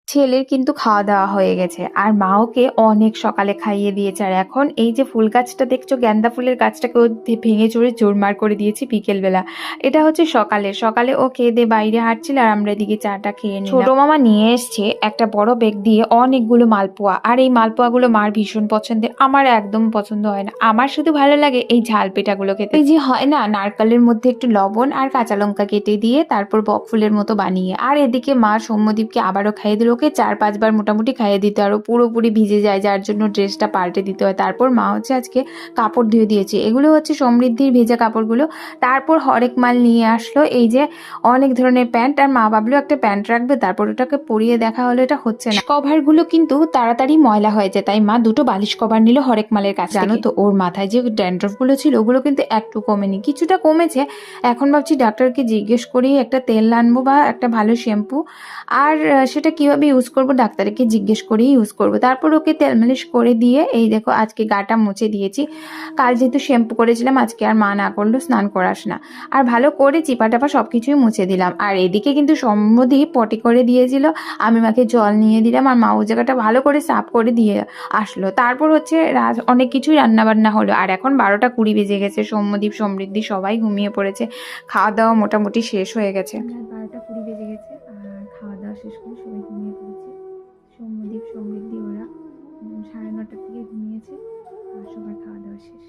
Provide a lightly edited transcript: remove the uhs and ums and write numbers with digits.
ছেলের কিন্তু খাওয়া দাওয়া হয়ে গেছে আর মা ওকে অনেক সকালে খাইয়ে দিয়েছে। আর এখন এই যে ফুল গাছটা দেখছো, গ্যান্দা ফুলের গাছটাকে ও ভেঙে চুরে চুরমার করে দিয়েছি বিকেল বেলা। এটা হচ্ছে সকালে সকালে ও খেয়ে দিয়ে বাইরে হাঁটছিল আর আমরা এদিকে চাটা খেয়ে নিলাম। ছোট মামা নিয়ে এসছে একটা বড় ব্যাগ দিয়ে অনেকগুলো মালপোয়া, আর এই মালপোয়াগুলো মার ভীষণ পছন্দের, আমার একদম পছন্দ হয় না। আমার শুধু ভালো লাগে এই ঝাল পিঠাগুলো খেতে। এই যে হয় না, নারকেলের মধ্যে একটু লবণ আর কাঁচা লঙ্কা কেটে দিয়ে তারপর বকফুলের মতো বানিয়ে। আর এদিকে মা সৌম্যদীপকে আবারও খাইয়ে দিল। ওকে 4-5 বার মোটামুটি খাইয়ে দিতে, আরও পুরোপুরি ভিজে যায়, যার জন্য ড্রেসটা পাল্টে দিতে হয়। তারপর মা হচ্ছে আজকে কাপড় ধুয়ে দিয়েছে, এগুলো হচ্ছে সমৃদ্ধির ভেজা কাপড়গুলো। তারপর হরেক মাল নিয়ে আসলো, এই যে অনেক ধরনের প্যান্ট, আর মা ভাবলো একটা প্যান্ট রাখবে, তারপর ওটাকে পরিয়ে দেখা হলো এটা হচ্ছে না। কভারগুলো কিন্তু তাড়াতাড়ি ময়লা হয়ে যায়, তাই মা দুটো বালিশ কভার নিল হরেক মালের কাছ থেকে। জানো তো ওর মাথায় যে ড্যান্ড্রফ গুলো ছিল ওগুলো কিন্তু একটু কমেনি, কিছুটা কমেছে। এখন ভাবছি ডাক্তারকে জিজ্ঞেস করি একটা তেল আনবো বা একটা ভালো শ্যাম্পু, আর সেটা কিভাবে ইউজ করব ডাক্তারকে জিজ্ঞেস করেই ইউজ করব। তারপর ওকে তেল মালিশ করে দিয়ে এই দেখো আজকে গাটা মুছে দিয়েছি। কাল যেহেতু শ্যাম্পু করেছিলাম, আজকে আর মা না করলো স্নান করাস না, আর ভালো করে চিপা টাপা সবকিছুই মুছে দিলাম। আর এদিকে কিন্তু সম্মতি পটি করে দিয়েছিল, আমি মাকে জল নিয়ে দিলাম, আর মা ও জায়গাটা ভালো করে সাফ করে দিয়ে আসলো। তারপর হচ্ছে অনেক কিছুই রান্না বান্না হলো। আর এখন 12টা 20 বেজে গেছে, সৌম্যদীপ সমৃদ্ধি সবাই ঘুমিয়ে পড়েছে, খাওয়া দাওয়া মোটামুটি শেষ হয়ে গেছে। 12টা 20 বেজে গেছে আর খাওয়া দাওয়া শেষ করে সবাই ঘুমিয়ে পড়েছে। সৌম্যদীপ সমৃদ্ধি ওরা 9:30 থেকে ঘুমিয়েছে আর সবার খাওয়া দাওয়া শেষ।